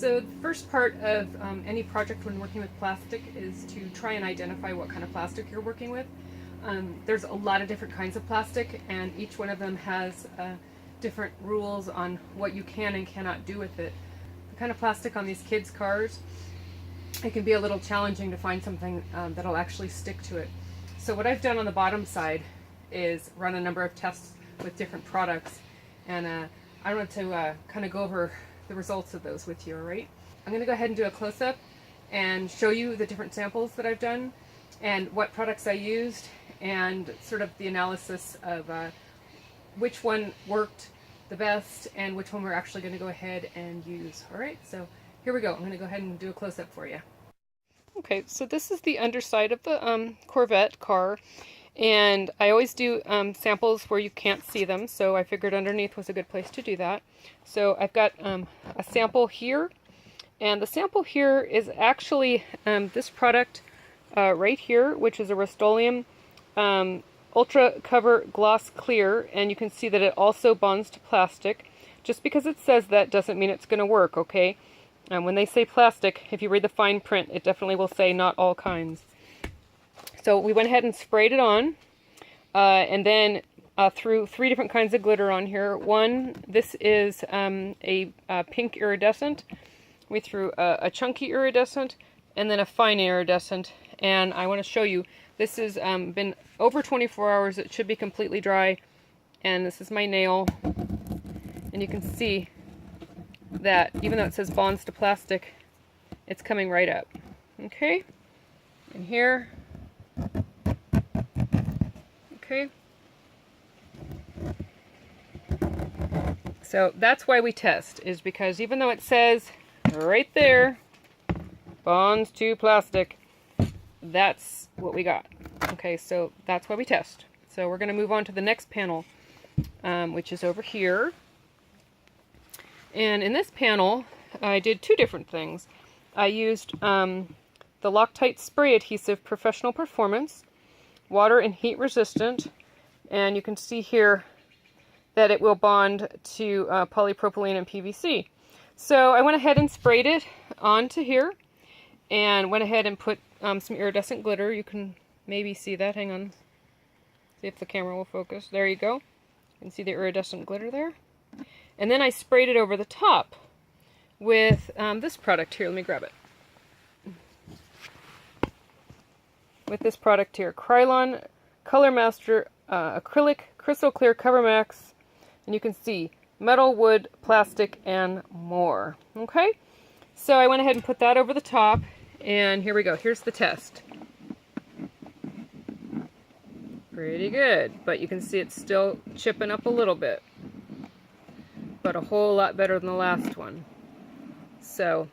So the first part of any project when working with plastic is to try and identify what kind of plastic you're working with. There's a lot of different kinds of plastic, and each one of them has different rules on what you can and cannot do with it. The kind of plastic on these kids' cars, it can be a little challenging to find something that'll actually stick to it. So what I've done on the bottom side is run a number of tests with different products, and I want to kind of go over the results of those with you, all right? I'm going to go ahead and do a close-up and show you the different samples that I've done and what products I used and sort of the analysis of which one worked the best and which one we're actually going to go ahead and use. All right, so here we go. I'm going to go ahead and do a close-up for you. Okay, so this is the underside of the Corvette car, and I always do samples where you can't see them, so I figured underneath was a good place to do that. So I've got a sample here, and the sample here is actually this product right here, which is a Rust-Oleum Ultra Cover Gloss Clear, and you can see that it also bonds to plastic. Just because it says that doesn't mean it's going to work, okay? When they say plastic, if you read the fine print, it definitely will say not all kinds. So we went ahead and sprayed it on, and then threw 3 different kinds of glitter on here. One, this is a pink iridescent. We threw a chunky iridescent, and then a fine iridescent. And I want to show you, this has been over 24 hours. It should be completely dry. And this is my nail. And you can see that even though it says bonds to plastic, it's coming right up. Okay? And here. Okay. So that's why we test, is because even though it says right there, bonds to plastic, that's what we got. Okay, so that's why we test. So we're going to move on to the next panel, which is over here. And in this panel, I did 2 different things. I used the Loctite Spray Adhesive Professional Performance, water and heat resistant, and you can see here that it will bond to polypropylene and PVC. So I went ahead and sprayed it onto here, and went ahead and put some iridescent glitter. You can maybe see that. Hang on. See if the camera will focus. There you go. You can see the iridescent glitter there. And then I sprayed it over the top with this product here. Let me grab it. With this product here, Krylon Color Master Acrylic Crystal Clear Cover Max. And you can see metal, wood, plastic, and more. Okay? So I went ahead and put that over the top. And here we go. Here's the test. Pretty good. But you can see it's still chipping up a little bit. But a whole lot better than the last one. So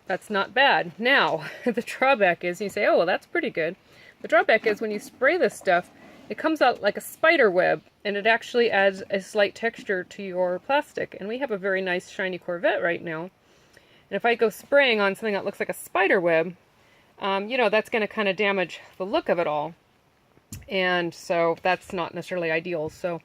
that's not bad. Now, the drawback is, you say, oh, well, that's pretty good. The drawback is when you spray this stuff, it comes out like a spider web, and it actually adds a slight texture to your plastic. And we have a very nice shiny Corvette right now. And if I go spraying on something that looks like a spider web, you know, that's going to kind of damage the look of it all. And so that's not necessarily ideal. So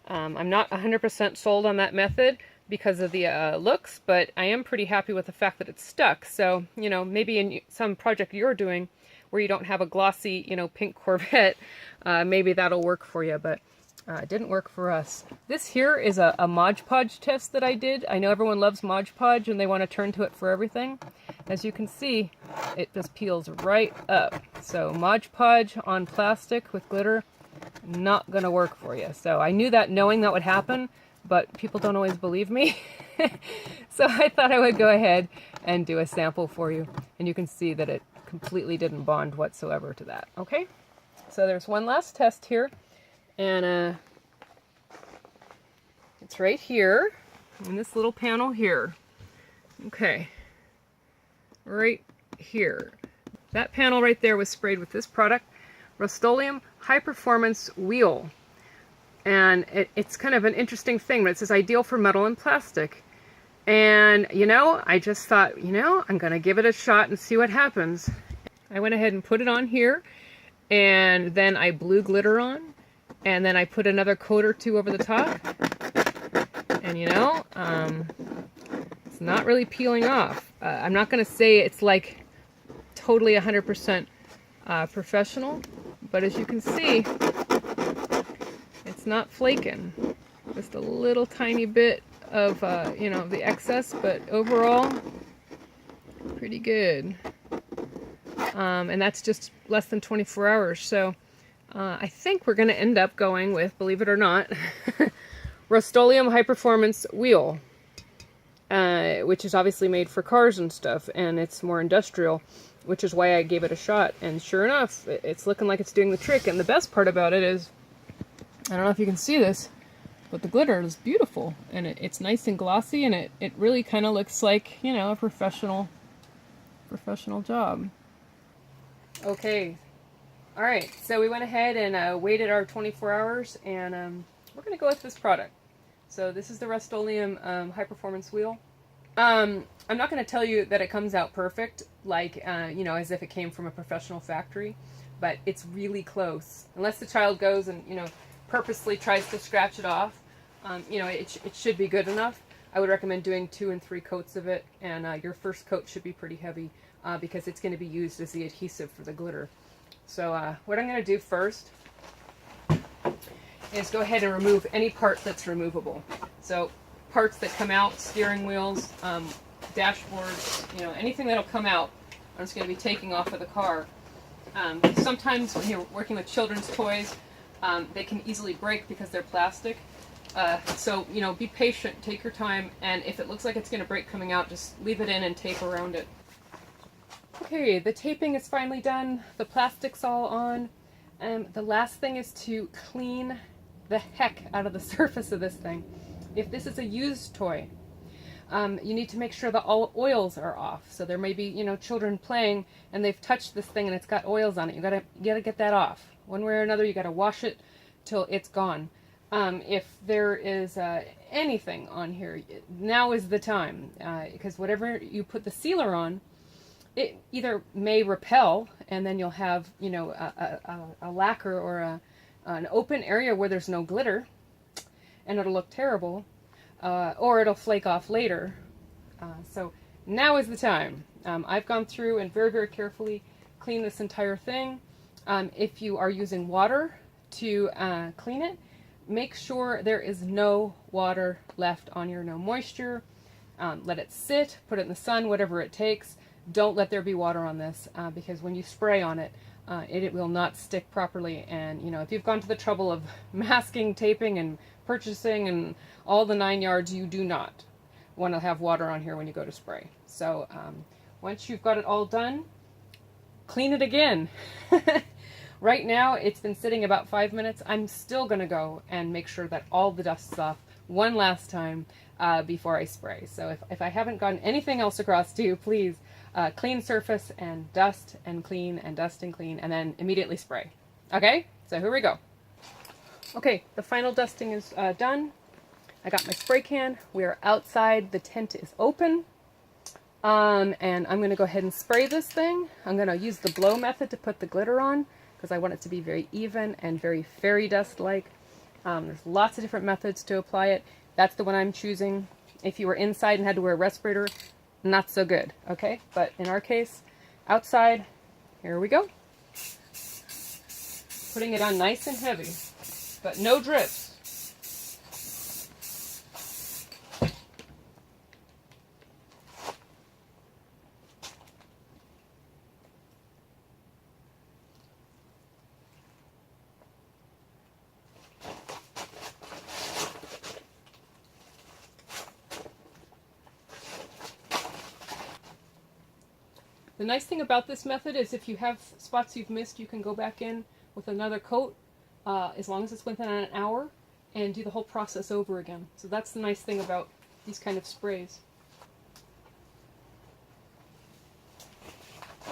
I'm not 100% sold on that method because of the looks, but I am pretty happy with the fact that it's stuck. So, you know, maybe in some project you're doing where you don't have a glossy, you know, pink Corvette, maybe that'll work for you, but it didn't work for us. This here is a Mod Podge test that I did. I know everyone loves Mod Podge and they want to turn to it for everything. As you can see, it just peels right up. So Mod Podge on plastic with glitter, not going to work for you. So I knew that knowing that would happen, but people don't always believe me. So I thought I would go ahead and do a sample for you. And you can see that it completely didn't bond whatsoever to that. Okay, so there's one last test here. And it's right here in this little panel here. Okay, right here. That panel right there was sprayed with this product, Rust-Oleum High Performance Wheel. And it's kind of an interesting thing, but it says ideal for metal and plastic. And, you know, I just thought, you know, I'm going to give it a shot and see what happens. I went ahead and put it on here, and then I blew glitter on. And then I put another coat or 2 over the top. And you know, It's not really peeling off. I'm not going to say it's like totally 100% professional, but as you can see, it's not flaking. Just a little tiny bit of, you know, the excess, but overall, pretty good. And that's just less than 24 hours. So I think we're going to end up going with, believe it or not, Rust-Oleum High Performance Wheel, which is obviously made for cars and stuff, and it's more industrial, which is why I gave it a shot. And sure enough, it's looking like it's doing the trick. And the best part about it is, I don't know if you can see this, but the glitter is beautiful, and it's nice and glossy, and it really kind of looks like, you know, a professional job. Okay, all right, so we went ahead and waited our 24 hours, and we're going to go with this product. So this is the Rust-Oleum High Performance Wheel. I'm not going to tell you that it comes out perfect, like, you know, as if it came from a professional factory, but it's really close. Unless the child goes and, you know, purposely tries to scratch it off, you know, it should be good enough. I would recommend doing 2 and 3 coats of it, and your first coat should be pretty heavy because it's going to be used as the adhesive for the glitter. So what I'm going to do first is go ahead and remove any part that's removable. So parts that come out, steering wheels, dashboards, you know, anything that'll come out, I'm just going to be taking off of the car. Sometimes when you're working with children's toys, they can easily break because they're plastic. So, you know, be patient, take your time, and if it looks like it's going to break coming out, just leave it in and tape around it. Okay, the taping is finally done, the plastic's all on, and the last thing is to clean the heck out of the surface of this thing. If this is a used toy, you need to make sure that all oils are off. So there may be, you know, children playing and they've touched this thing and it's got oils on it. You gotta get that off. One way or another, you gotta wash it till it's gone. If there is anything on here, now is the time, because whatever you put the sealer on, it either may repel, and then you'll have, you know, a lacquer or an open area where there's no glitter, and it'll look terrible, or it'll flake off later. So now is the time. I've gone through and very, very carefully cleaned this entire thing. If you are using water to clean it, make sure there is no water left on here, no moisture. Let it sit, put it in the sun, whatever it takes. Don't let there be water on this, because when you spray on it, it will not stick properly. And, you know, if you've gone to the trouble of masking, taping, and purchasing, and all the 9 yards, you do not want to have water on here when you go to spray. So once you've got it all done, clean it again. Right now, it's been sitting about 5 minutes. I'm still going to go and make sure that all the dust's off one last time before I spray. So if I haven't gotten anything else across to you, please clean surface and dust and clean and dust and clean, and then immediately spray. Okay, so here we go. Okay, the final dusting is done. I got my spray can. We are outside. The tent is open. And I'm going to go ahead and spray this thing. I'm going to use the blow method to put the glitter on, because I want it to be very even and very fairy dust-like. There's lots of different methods to apply it. That's the one I'm choosing. If you were inside and had to wear a respirator, not so good, okay? But in our case, outside, here we go. Putting it on nice and heavy, but no drips. The nice thing about this method is if you have spots you've missed, you can go back in with another coat, as long as it's within an hour, and do the whole process over again. So that's the nice thing about these kind of sprays.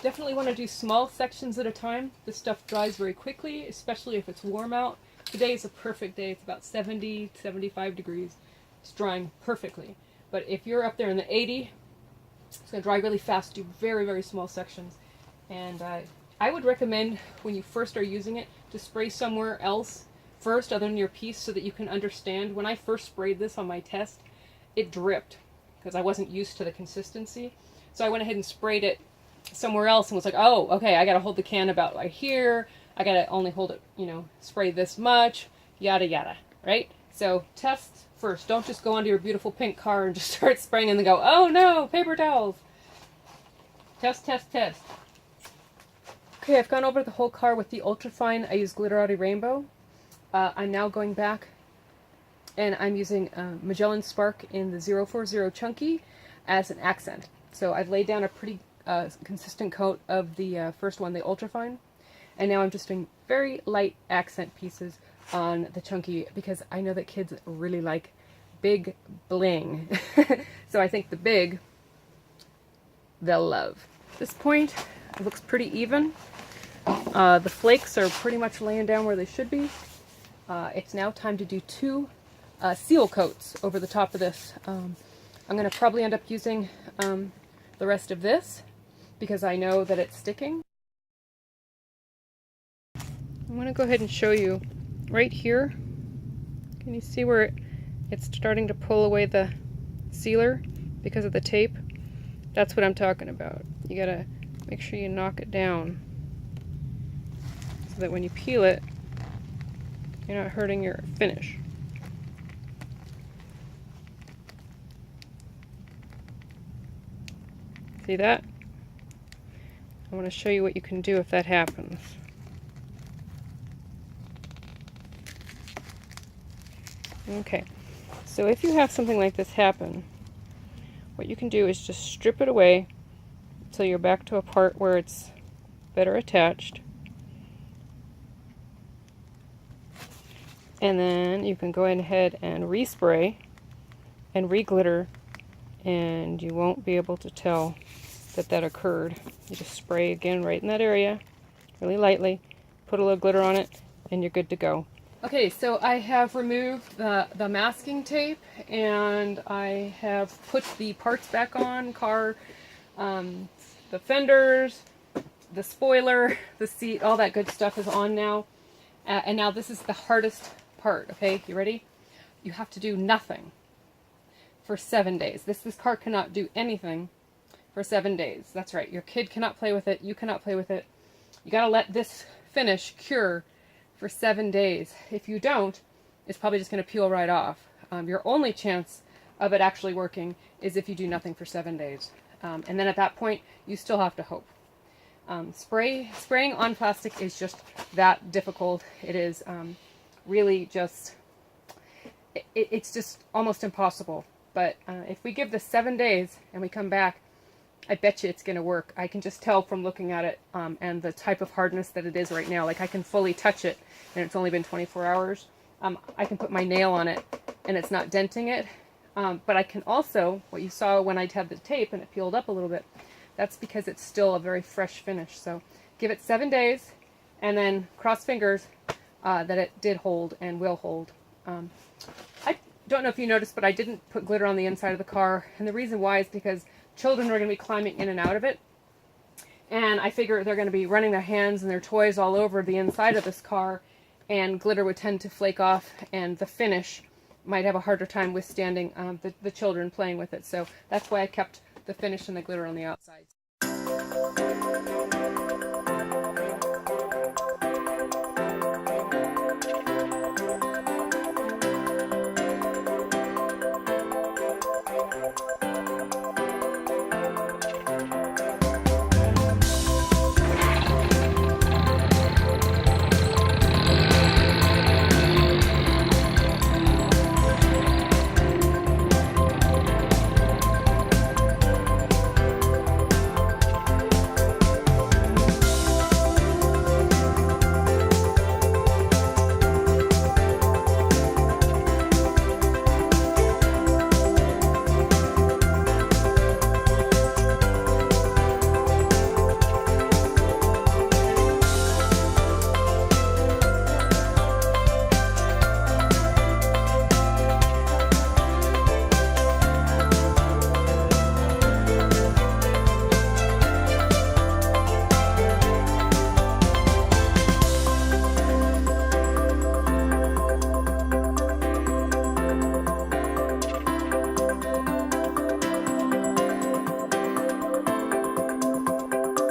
Definitely want to do small sections at a time. This stuff dries very quickly, especially if it's warm out. Today is a perfect day. It's about 70, 75 degrees. It's drying perfectly. But if you're up there in the 80, it's going to dry really fast. Do very, very small sections. And I would recommend, when you first are using it, to spray somewhere else first other than your piece, so that you can understand. When I first sprayed this on my test, it dripped. because I wasn't used to the consistency. So I went ahead and sprayed it somewhere else and was like, oh, okay, I got to hold the can about right here. I got to only hold it, you know, spray this much, yada, yada, right? So test first. Don't just go onto your beautiful pink car and just start spraying and then go, oh no, paper towels. Test, test, test. Okay, I've gone over the whole car with the Ultrafine. I use Glitterati Rainbow. I'm now going back and I'm using Magellan Spark in the 040 Chunky as an accent. So I've laid down a pretty consistent coat of the first one, the Ultrafine. And now I'm just doing very light accent pieces on the Chunky because I know that kids really like big bling. So I think the big, they'll love. At this point, it looks pretty even. The flakes are pretty much laying down where they should be. It's now time to do 2 seal coats over the top of this. I'm going to probably end up using the rest of this because I know that it's sticking. I'm going to go ahead and show you right here. Can you see where it's starting to pull away the sealer because of the tape? That's what I'm talking about. You got to make sure you knock it down so that when you peel it, you're not hurting your finish. See that? I want to show you what you can do if that happens. Okay, so if you have something like this happen, what you can do is just strip it away until you're back to a part where it's better attached. And then you can go ahead and respray and re-glitter, and you won't be able to tell that that occurred. You just spray again right in that area, really lightly, put a little glitter on it, and you're good to go. Okay, so I have removed the masking tape, and I have put the parts back on, the fenders, the spoiler, the seat, all that good stuff is on now. And now this is the hardest part, okay? You ready? You have to do nothing for 7 days. This car cannot do anything for 7 days. That's right. Your kid cannot play with it. You cannot play with it. You got to let this finish cure for 7 days. If you don't, it's probably just going to peel right off. Your only chance of it actually working is if you do nothing for 7 days. And then at that point, you still have to hope. Spraying on plastic is just that difficult. It is really just, it's just almost impossible. But if we give this 7 days and we come back, I bet you it's going to work. I can just tell from looking at it and the type of hardness that it is right now. Like I can fully touch it and it's only been 24 hours. I can put my nail on it and it's not denting it. But I can also, what you saw when I had the tape and it peeled up a little bit, that's because it's still a very fresh finish. So give it 7 days and then cross fingers that it did hold and will hold. I don't know if you noticed, but I didn't put glitter on the inside of the car. And the reason why is because children are going to be climbing in and out of it. And I figure they're going to be running their hands and their toys all over the inside of this car. And glitter would tend to flake off and the finish might have a harder time withstanding the children playing with it. So that's why I kept the finish and the glitter on the outside.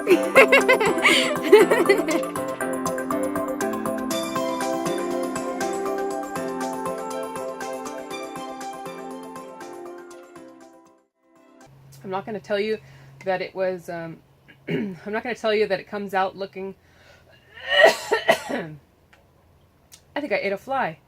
I'm not going to tell you that it was, I'm not going to tell you that it comes out looking, I think I ate a fly.